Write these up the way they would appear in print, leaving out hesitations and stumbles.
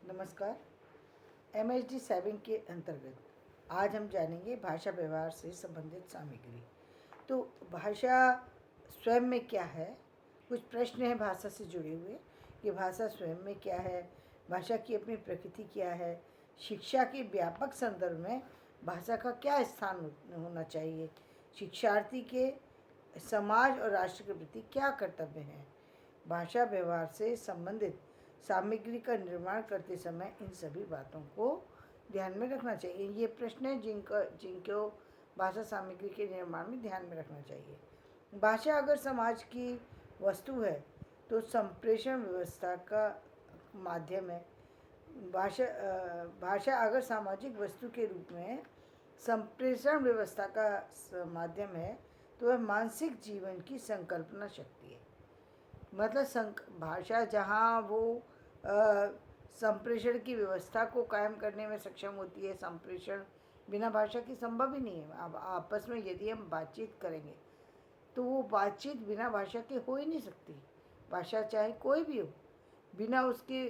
नमस्कार। MHD7 के अंतर्गत आज हम जानेंगे भाषा व्यवहार से संबंधित सामग्री। तो भाषा स्वयं में क्या है, कुछ प्रश्न हैं भाषा से जुड़े हुए कि भाषा स्वयं में क्या है, भाषा की अपनी प्रकृति क्या है, शिक्षा के व्यापक संदर्भ में भाषा का क्या स्थान होना चाहिए, शिक्षार्थी के समाज और राष्ट्र के प्रति क्या कर्तव्य हैं। भाषा व्यवहार से संबंधित सामग्री का निर्माण करते समय इन सभी बातों को ध्यान में रखना चाहिए। ये प्रश्न है जिनको भाषा सामग्री के निर्माण में ध्यान में रखना चाहिए। भाषा अगर समाज की वस्तु है तो संप्रेषण व्यवस्था का माध्यम है। भाषा अगर सामाजिक वस्तु के रूप में संप्रेषण व्यवस्था का माध्यम है तो वह मानसिक जीवन की संकल्पना शक्ति है। मतलब भाषा जहाँ वो संप्रेषण की व्यवस्था को कायम करने में सक्षम होती है। संप्रेषण बिना भाषा की संभव ही नहीं है। अब आपस में यदि हम बातचीत करेंगे तो वो बातचीत बिना भाषा के हो ही नहीं सकती। भाषा चाहे कोई भी हो, बिना उसके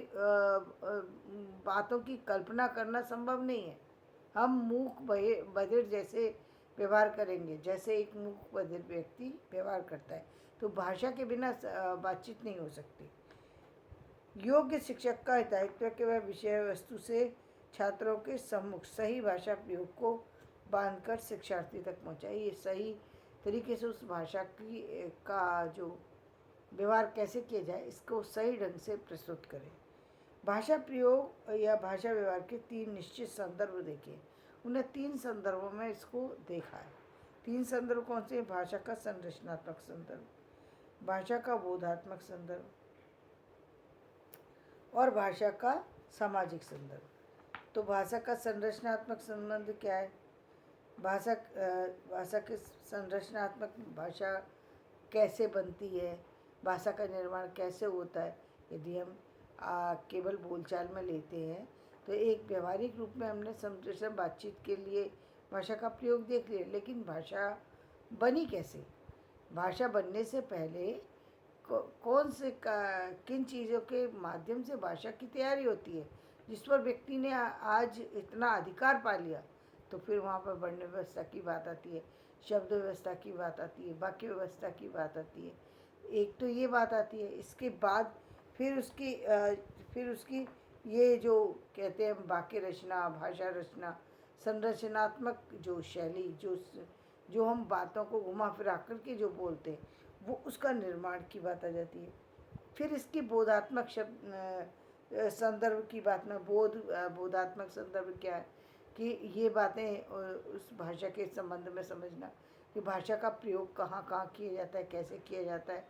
बातों की कल्पना करना संभव नहीं है। हम मूक बधिर जैसे व्यवहार करेंगे, जैसे एक मूक बधिर व्यक्ति व्यवहार करता है, तो भाषा के बिना बातचीत नहीं हो सकती। योग्य शिक्षक का दायित्व के वह विषय वस्तु से छात्रों के सम्मुख सही भाषा प्रयोग को बांधकर शिक्षार्थी तक पहुँचाए। ये सही तरीके से उस भाषा की का जो व्यवहार कैसे किया जाए, इसको सही ढंग से प्रस्तुत करें। भाषा प्रयोग या भाषा व्यवहार के 3 निश्चित संदर्भ देखे। उन्हें 3 संदर्भों में इसको देखा है। 3 संदर्भ कौन से? भाषा का संरचनात्मक संदर्भ, भाषा का बोधात्मक संदर्भ और भाषा का सामाजिक संदर्भ। तो भाषा का संरचनात्मक संबंध क्या है? भाषा के संरचनात्मक, भाषा कैसे बनती है, भाषा का निर्माण कैसे होता है। यदि हम केवल बोलचाल में लेते हैं तो एक व्यवहारिक रूप में हमने संप्रेषण बातचीत के लिए भाषा का प्रयोग देख लिया, लेकिन भाषा बनी कैसे? भाषा बनने से पहले कौन से किन चीज़ों के माध्यम से भाषा की तैयारी होती है, जिस पर व्यक्ति ने आज इतना अधिकार पा लिया, तो फिर वहाँ पर वर्ण व्यवस्था की बात आती है, शब्द व्यवस्था की बात आती है, वाक्य व्यवस्था की बात आती है। एक तो ये बात आती है। इसके बाद फिर उसकी ये जो कहते हैं वाक्य रचना, भाषा रचना, संरचनात्मक जो शैली, जो हम बातों को घुमा फिरा करके जो बोलते हैं, वो उसका निर्माण की बात आ जाती है। फिर इसकी बोधात्मक संदर्भ की बात में बोधात्मक संदर्भ क्या है कि ये बातें उस भाषा के संबंध में समझना कि भाषा का प्रयोग कहाँ कहाँ किया जाता है, कैसे किया जाता है,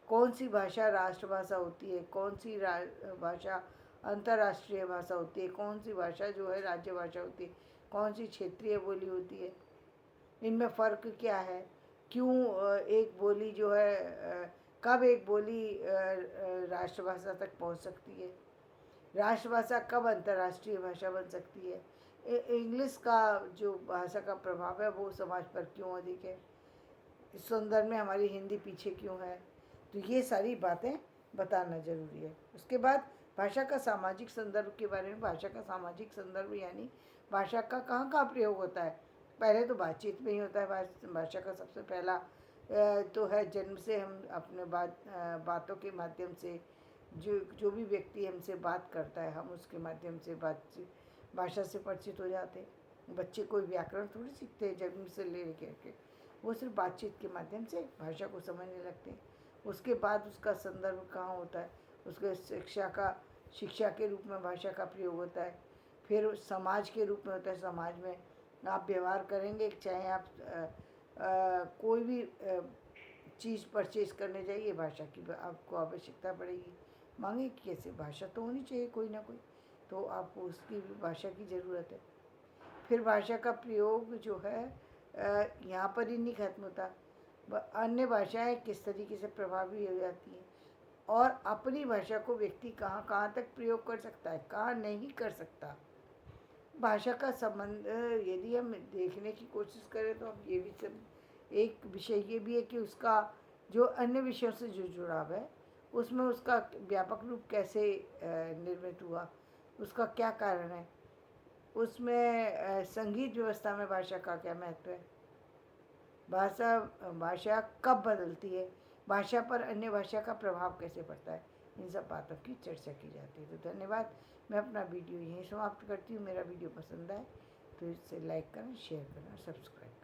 कौन सी भाषा राष्ट्रभाषा होती है, कौन सी भाषा अंतर्राष्ट्रीय भाषा होती है, कौन सी भाषा जो है राज्य भाषा होती है, कौन सी क्षेत्रीय बोली होती है, इनमें फ़र्क क्या है, क्यों एक बोली जो है कब एक बोली राष्ट्रभाषा तक पहुंच सकती है, राष्ट्रभाषा कब अंतर्राष्ट्रीय भाषा बन सकती है, इंग्लिश का जो भाषा का प्रभाव है वो समाज पर क्यों अधिक है, इस संदर्भ में हमारी हिंदी पीछे क्यों है। तो ये सारी बातें बताना जरूरी है। उसके बाद भाषा का सामाजिक संदर्भ के बारे में, भाषा का सामाजिक संदर्भ यानी भाषा का कहाँ कहाँ प्रयोग होता है। पहले तो बातचीत में ही होता है। भाषा का सबसे पहला तो है जन्म से हम अपने बातों के माध्यम से जो भी व्यक्ति हमसे बात करता है, हम उसके माध्यम से भाषा से परिचित हो जाते हैं। बच्चे कोई व्याकरण थोड़ी सीखते हैं जन्म से ले करके, वो सिर्फ बातचीत के माध्यम से भाषा को समझने लगते हैं। उसके बाद उसका संदर्भ कहाँ होता है, उसके शिक्षा के रूप में भाषा का प्रयोग होता है। फिर समाज के रूप में होता है। समाज में आप व्यवहार करेंगे, चाहे आप कोई भी चीज़ परचेज करने जाइए, भाषा की आपको आवश्यकता पड़ेगी। मांगे कैसे, भाषा तो होनी चाहिए कोई ना कोई, तो आपको उसकी भी भाषा की ज़रूरत है। फिर भाषा का प्रयोग जो है यहाँ पर ही नहीं खत्म होता, अन्य भाषाएं किस तरीके से प्रभावी हो जाती हैं और अपनी भाषा को व्यक्ति कहाँ कहाँ तक प्रयोग कर सकता है, कहाँ नहीं कर सकता। भाषा का संबंध यदि हम देखने की कोशिश करें तो हम ये भी सब एक विषय ये भी है कि उसका जो अन्य विषयों से जो जुड़ाव है उसमें उसका व्यापक रूप कैसे निर्मित हुआ, उसका क्या कारण है, उसमें संगीत व्यवस्था में भाषा का क्या महत्व है, भाषा कब बदलती है, भाषा पर अन्य भाषा का प्रभाव कैसे पड़ता है, इन सब बातों की चर्चा की जाती है। तो धन्यवाद। मैं अपना वीडियो यहीं समाप्त करती हूँ। मेरा वीडियो पसंद आए तो इसे लाइक करना, शेयर करना, सब्सक्राइब